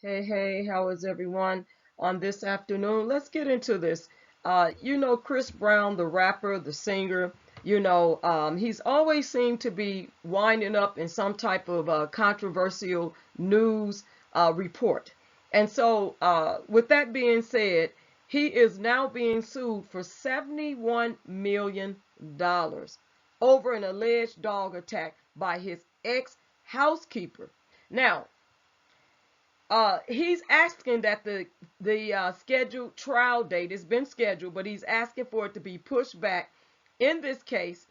Hey, how is everyone on this afternoon? Let's get into this. Chris Brown, the rapper, the singer, he's always seemed to be winding up in some type of controversial news report. And so, with that being said, he is now being sued for $71 million over an alleged dog attack by his ex-housekeeper. Now, he's asking that the scheduled trial date has been scheduled, but he's asking for it to be pushed back in this case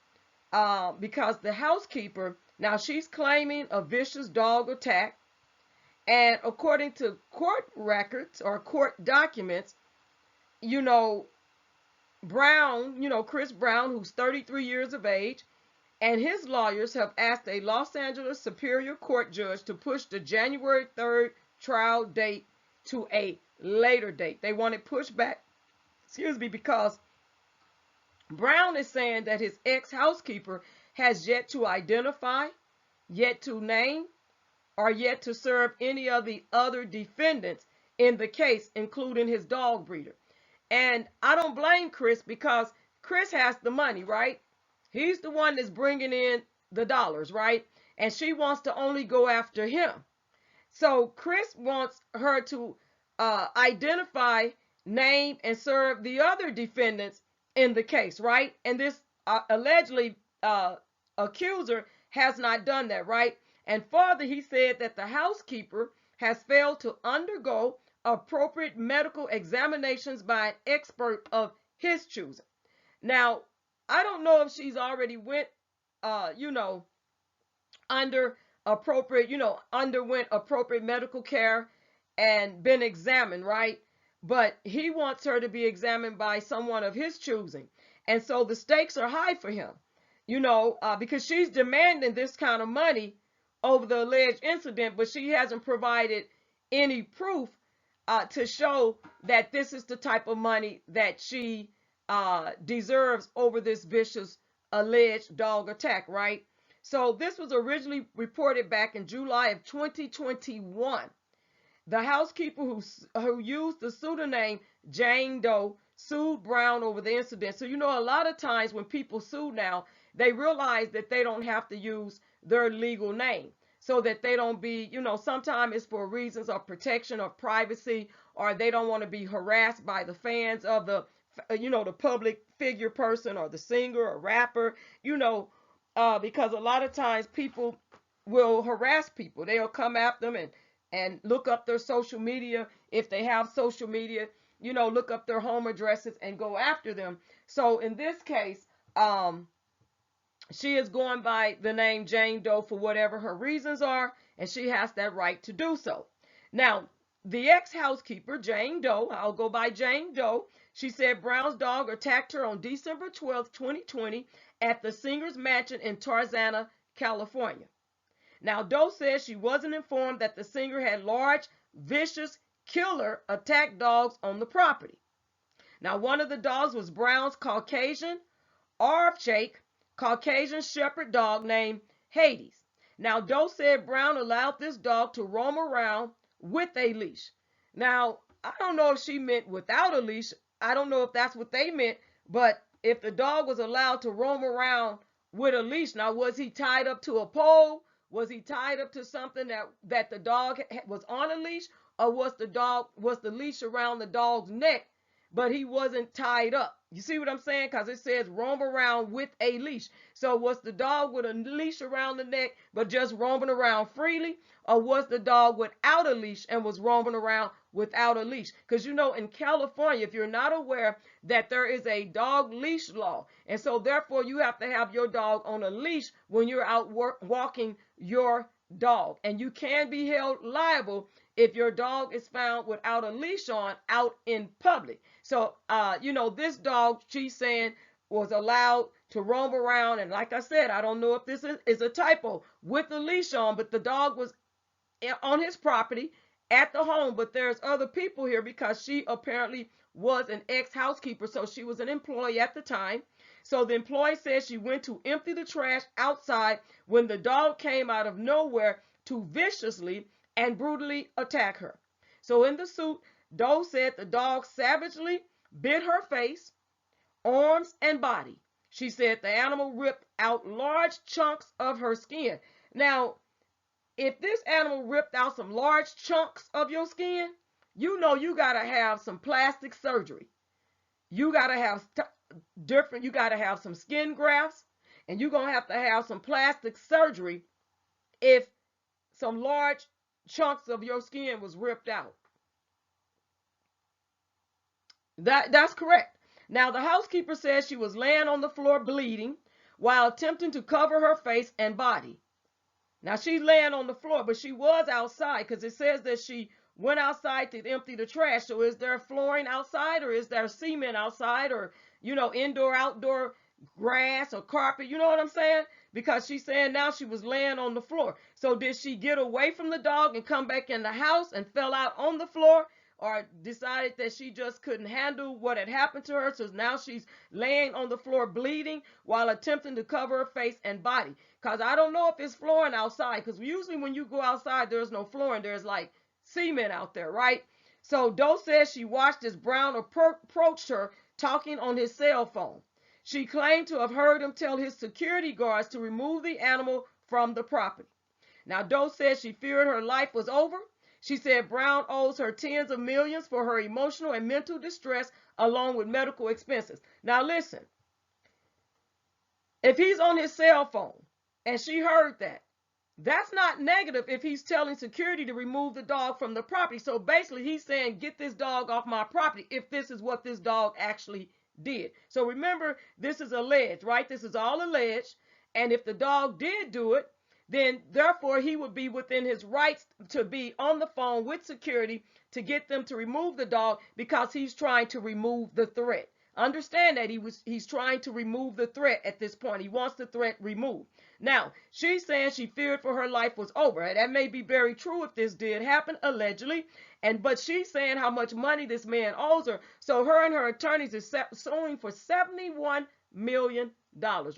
because the housekeeper, now she's claiming a vicious dog attack, and according to court records or court documents, you know, Chris Brown, who's 33 years of age, and his lawyers have asked a Los Angeles Superior Court judge to push the January 3rd trial date to a later date. They want it pushed back, because Brown is saying that his ex-housekeeper has yet to identify, yet to name, or yet to serve any of the other defendants in the case, including his dog breeder. And I don't blame Chris, because Chris has the money, right? He's the one that's bringing in the dollars, right? And she wants to only go after him. So Chris wants her to identify, name, and serve the other defendants in the case, right? And this allegedly accuser has not done that, right? And further, he said that the housekeeper has failed to undergo appropriate medical examinations by an expert of his choosing. Now, I don't know if she's already went, under underwent appropriate medical care and been examined, right? But he wants her to be examined by someone of his choosing. And so the stakes are high for him, because she's demanding this kind of money over the alleged incident, but she hasn't provided any proof to show that this is the type of money that she deserves over this vicious alleged dog attack, right? So this was originally reported back in July of 2021. The housekeeper who used the pseudonym Jane Doe sued Brown over the incident. So, a lot of times when people sue now, they realize that they don't have to use their legal name, so that they don't be, sometimes it's for reasons of protection of privacy, or they don't want to be harassed by the fans of the public figure person or the singer or rapper, because a lot of times people will harass people. They'll come after them and look up their social media, if they have social media, look up their home addresses and go after them. So in this case, she is going by the name Jane Doe for whatever her reasons are, and she has that right to do so. Now, the ex-housekeeper, Jane Doe, I'll go by Jane Doe, she said Brown's dog attacked her on December 12th, 2020 at the singer's mansion in Tarzana, California. Now, Doe says she wasn't informed that the singer had large, vicious, killer attack dogs on the property. Now, one of the dogs was Brown's Caucasian, Arv-shaped Caucasian Shepherd dog named Hades. Now, Doe said Brown allowed this dog to roam around with a leash. Now, I don't know if she meant without a leash. I don't know if that's what they meant, but if the dog was allowed to roam around with a leash, now was he tied up to a pole? Was he tied up to something that the dog was on a leash, or was the leash around the dog's neck, but he wasn't tied up? You see what I'm saying? Because it says roam around with a leash. So was the dog with a leash around the neck but just roaming around freely, or was the dog without a leash and was roaming around without a leash? Because in California, if you're not aware, that there is a dog leash law, and so therefore you have to have your dog on a leash when you're out walking your dog, and you can be held liable if your dog is found without a leash on out in public. So this dog, she's saying, was allowed to roam around, and like I said, I don't know if this is a typo, with the leash on, but the dog was on his property at the home. But there's other people here, because she apparently was an ex-housekeeper, so she was an employee at the time. So the employee says she went to empty the trash outside when the dog came out of nowhere to viciously and brutally attack her. So in the suit, Doe said the dog savagely bit her face, arms, and body. She said the animal ripped out large chunks of her skin. Now, if this animal ripped out some large chunks of your skin, you know you got to have some plastic surgery. You got to have you got to have some skin grafts, and you're going to have some plastic surgery if some large chunks of your skin was ripped out. That's correct. Now, the housekeeper says she was laying on the floor bleeding while attempting to cover her face and body. Now, she's laying on the floor, but she was outside because it says that she went outside to empty the trash. So is there flooring outside, or is there cement outside, or, indoor, outdoor grass or carpet? You know what I'm saying? Because she's saying now she was laying on the floor. So did she get away from the dog and come back in the house and fell out on the floor? Or decided that she just couldn't handle what had happened to her, so now she's laying on the floor bleeding while attempting to cover her face and body? Because I don't know if it's flooring outside, because usually when you go outside, there's no flooring. There's like cement out there, right? So Doe says she watched as Brown approached her talking on his cell phone. She claimed to have heard him tell his security guards to remove the animal from the property. Now, Doe says she feared her life was over. She said Brown owes her tens of millions for her emotional and mental distress, along with medical expenses. Now listen, if he's on his cell phone and she heard that, that's not negative if he's telling security to remove the dog from the property. So basically he's saying, get this dog off my property, if this is what this dog actually did. So remember, this is alleged, right? This is all alleged. And if the dog did do it, then therefore he would be within his rights to be on the phone with security to get them to remove the dog, because he's trying to remove the threat. Understand that he's trying to remove the threat at this point. He wants the threat removed. Now, she's saying she feared for her life was over. And that may be very true if this did happen, allegedly. But she's saying how much money this man owes her. So her and her attorneys is suing for $71 million,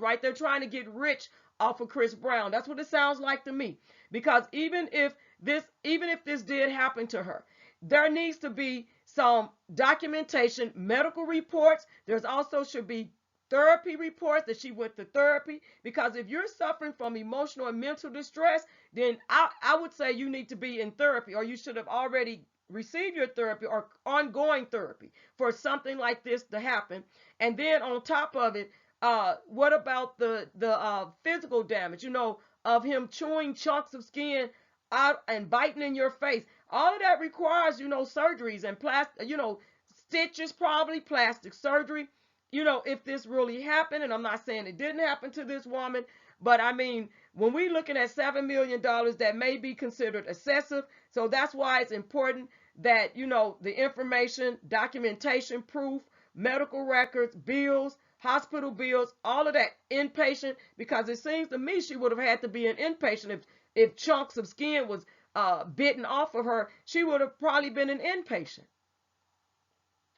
right? They're trying to get rich off of Chris Brown. That's what it sounds like to me. Because even if this did happen to her, there needs to be some documentation, medical reports. There's also should be therapy reports that she went to therapy. Because if you're suffering from emotional and mental distress, then I would say you need to be in therapy, or you should have already received your therapy or ongoing therapy for something like this to happen. And then on top of it, what about the physical damage, of him chewing chunks of skin out and biting in your face? All of that requires, surgeries and stitches, probably plastic surgery, if this really happened. And I'm not saying it didn't happen to this woman, but I mean, when we're looking at $7 million, that may be considered excessive. So that's why it's important that, the information, documentation, proof, medical records, bills, hospital bills, all of that, inpatient, because it seems to me she would have had to be an inpatient if chunks of skin was bitten off of her. She would have probably been an inpatient.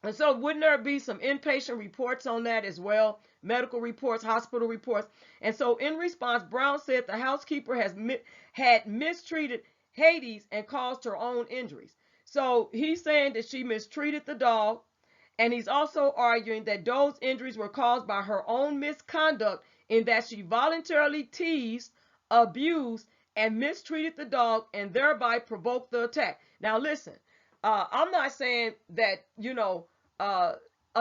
And so wouldn't there be some inpatient reports on that as well? Medical reports, hospital reports. And so in response, Brown said the housekeeper had mistreated Hades and caused her own injuries. So he's saying that she mistreated the dog. And he's also arguing that those injuries were caused by her own misconduct, in that she voluntarily teased, abused, and mistreated the dog and thereby provoked the attack. Now listen, I'm not saying that, a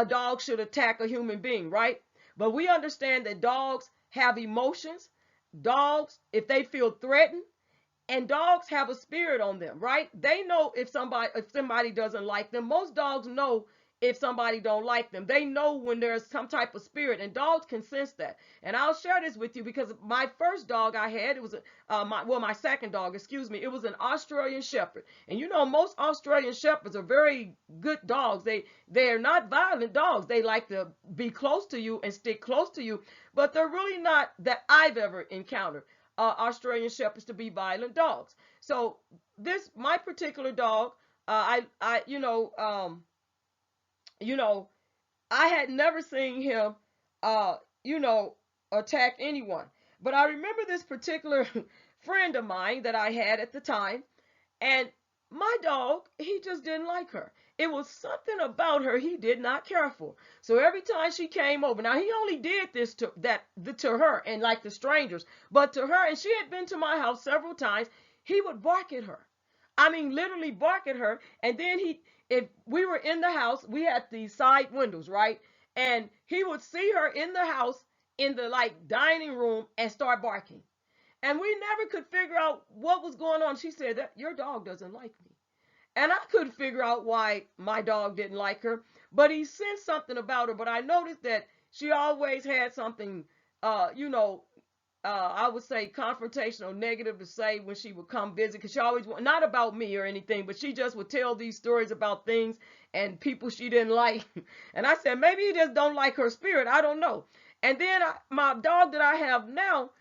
dog should attack a human being, right? But we understand that dogs have emotions. Dogs, if they feel threatened, and dogs have a spirit on them, right? They know if somebody doesn't like them. Most dogs know if somebody don't like them. They know when there's some type of spirit, and dogs can sense that. And I'll share this with you because my first dog I had, it was my second dog, excuse me, it was an Australian Shepherd. And most Australian Shepherds are very good dogs. They are not violent dogs. They like to be close to you and stick close to you, but they're really not, that I've ever encountered, Australian Shepherds to be violent dogs. So my particular dog, I had never seen him, attack anyone. But I remember this particular friend of mine that I had at the time, and my dog, he just didn't like her. It was something about her he did not care for. So every time she came over, now he only did this to her and like the strangers, but to her, and she had been to my house several times, he would bark at her. I mean, literally bark at her. And then if we were in the house, we had these side windows, right? And he would see her in the house in the like dining room and start barking. And we never could figure out what was going on. She said that your dog doesn't like me. And I couldn't figure out why my dog didn't like her, but he sensed something about her. But I noticed that she always had something, I would say confrontational, negative to say when she would come visit, because she always, not about me or anything, but she just would tell these stories about things and people she didn't like. And I said, maybe he just don't like her spirit. I don't know. And then my dog that I have now,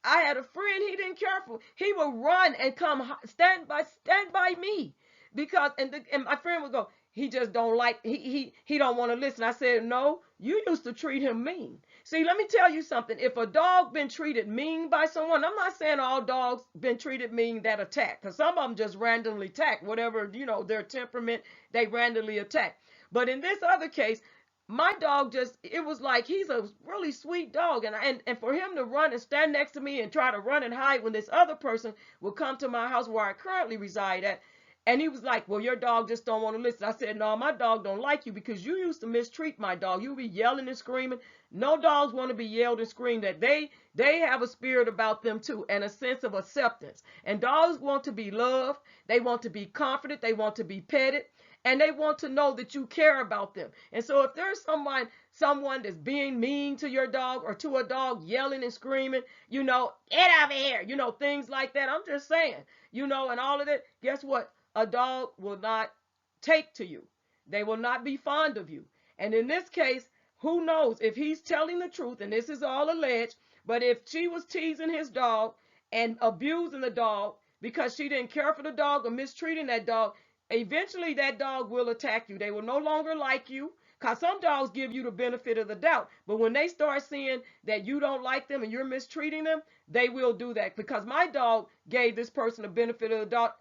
I had a friend, he didn't care for, he would run and come stand by me because, and my friend would go, he just don't like, he don't want to listen. I said, no, you used to treat him mean. See, let me tell you something. If a dog been treated mean by someone, I'm not saying all dogs been treated mean that attack, because some of them just randomly attack, whatever, their temperament, they randomly attack. But in this other case, my dog just, it was like, he's a really sweet dog. And for him to run and stand next to me and try to run and hide when this other person will come to my house where I currently reside at. And he was like, well, your dog just don't want to listen. I said, no, my dog don't like you because you used to mistreat my dog. You be yelling and screaming. No dogs want to be yelled and screamed at. They have a spirit about them too, and a sense of acceptance. And dogs want to be loved. They want to be comforted. They want to be petted. And they want to know that you care about them. And so if there's someone that's being mean to your dog or to a dog, yelling and screaming, get over here, things like that. I'm just saying, and all of that, guess what? A dog will not take to you. They will not be fond of you. And in this case, who knows if he's telling the truth, and this is all alleged, but if she was teasing his dog and abusing the dog because she didn't care for the dog or mistreating that dog, eventually that dog will attack you. They will no longer like you, because some dogs give you the benefit of the doubt. But when they start seeing that you don't like them and you're mistreating them, they will do that. Because my dog gave this person the benefit of the doubt,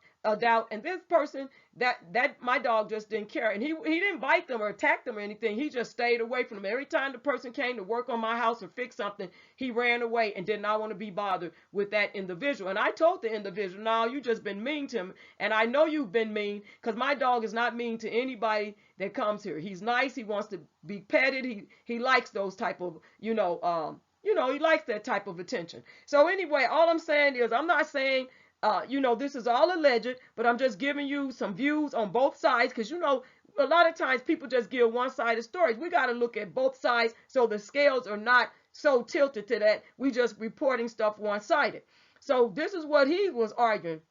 and this person, that my dog just didn't care, and he didn't bite them or attack them or anything. He just stayed away from them. Every time the person came to work on my house or fix something, he ran away and did not want to be bothered with that individual. And I told the individual, no, you just been mean to him, and I know you've been mean, because my dog is not mean to anybody that comes here. He's nice. He wants to be petted. He likes those type of he likes that type of attention. So anyway, all I'm saying is, I'm not saying this is all alleged, but I'm just giving you some views on both sides, because, a lot of times people just give one-sided stories. We got to look at both sides so the scales are not so tilted to that. We just reporting stuff one-sided. So this is what he was arguing.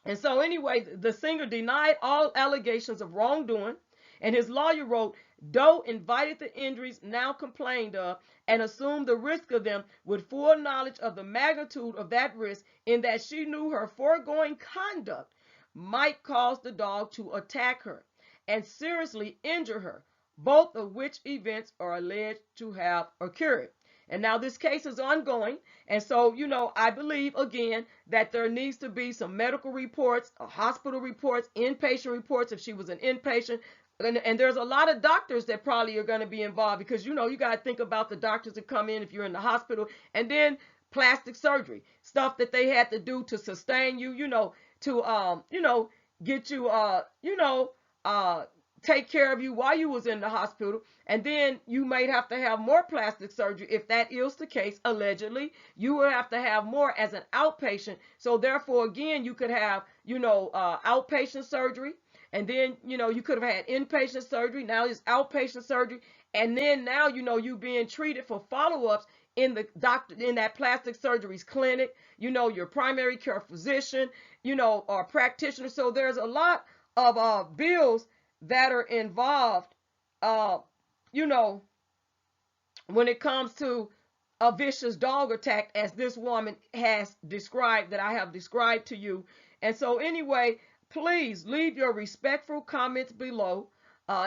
And so anyway, the singer denied all allegations of wrongdoing, and his lawyer wrote, Doe invited the injuries now complained of and assumed the risk of them with full knowledge of the magnitude of that risk, in that she knew her foregoing conduct might cause the dog to attack her and seriously injure her, both of which events are alleged to have occurred. And now this case is ongoing. And so, I believe, again, that there needs to be some medical reports, hospital reports, inpatient reports if she was an inpatient. And there's a lot of doctors that probably are going to be involved, because, you got to think about the doctors that come in if you're in the hospital, and then plastic surgery, stuff that they had to do to sustain you, to, get you, take care of you while you was in the hospital. And then you might have to have more plastic surgery. If that is the case, allegedly, you will have to have more as an outpatient. So therefore, again, you could have, outpatient surgery. And then, you could have had inpatient surgery. Now it's outpatient surgery. And then now, you being treated for follow-ups in that plastic surgery's clinic, your primary care physician, or practitioner. So there's a lot of bills that are involved, when it comes to a vicious dog attack, as this woman has described, that I have described to you. And so anyway, please leave your respectful comments below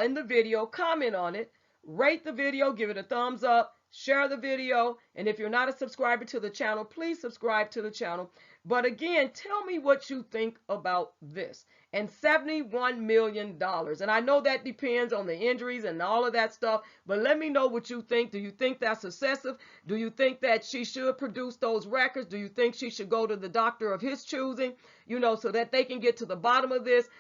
in the video. Comment on it, rate the video, give it a thumbs up, share the video, and if you're not a subscriber to the channel, please subscribe to the channel. But again, tell me what you think about this. And $71 million. And I know that depends on the injuries and all of that stuff, but let me know what you think. Do you think that's excessive? Do you think that she should produce those records? Do you think she should go to the doctor of his choosing, so that they can get to the bottom of this?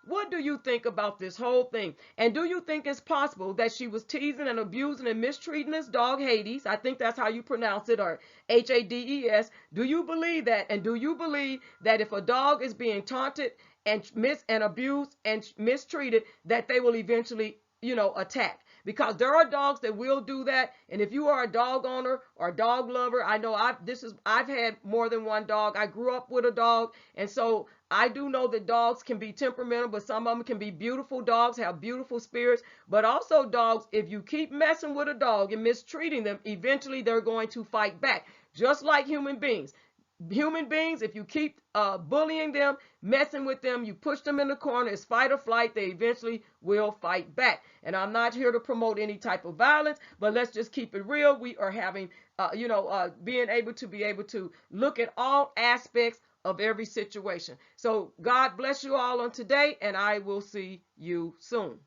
What do you think about this whole thing? And do you think it's possible that she was teasing and abusing and mistreating this dog, Hades? I think that's how you pronounce it, or Hades. Do you believe that? And do you believe that if a dog is being taunted and abused and mistreated, that they will eventually, attack? Because there are dogs that will do that. And if you are a dog owner or a dog lover, I know I've had more than one dog. I grew up with a dog, and so I do know that dogs can be temperamental, but some of them can be beautiful dogs, have beautiful spirits. But also dogs, if you keep messing with a dog and mistreating them, eventually they're going to fight back, just like human beings. Human beings, if you keep bullying them, messing with them, you push them in the corner, it's fight or flight, they eventually will fight back. And I'm not here to promote any type of violence, but let's just keep it real. We are having, being able to look at all aspects of every situation. So God bless you all on today, and I will see you soon.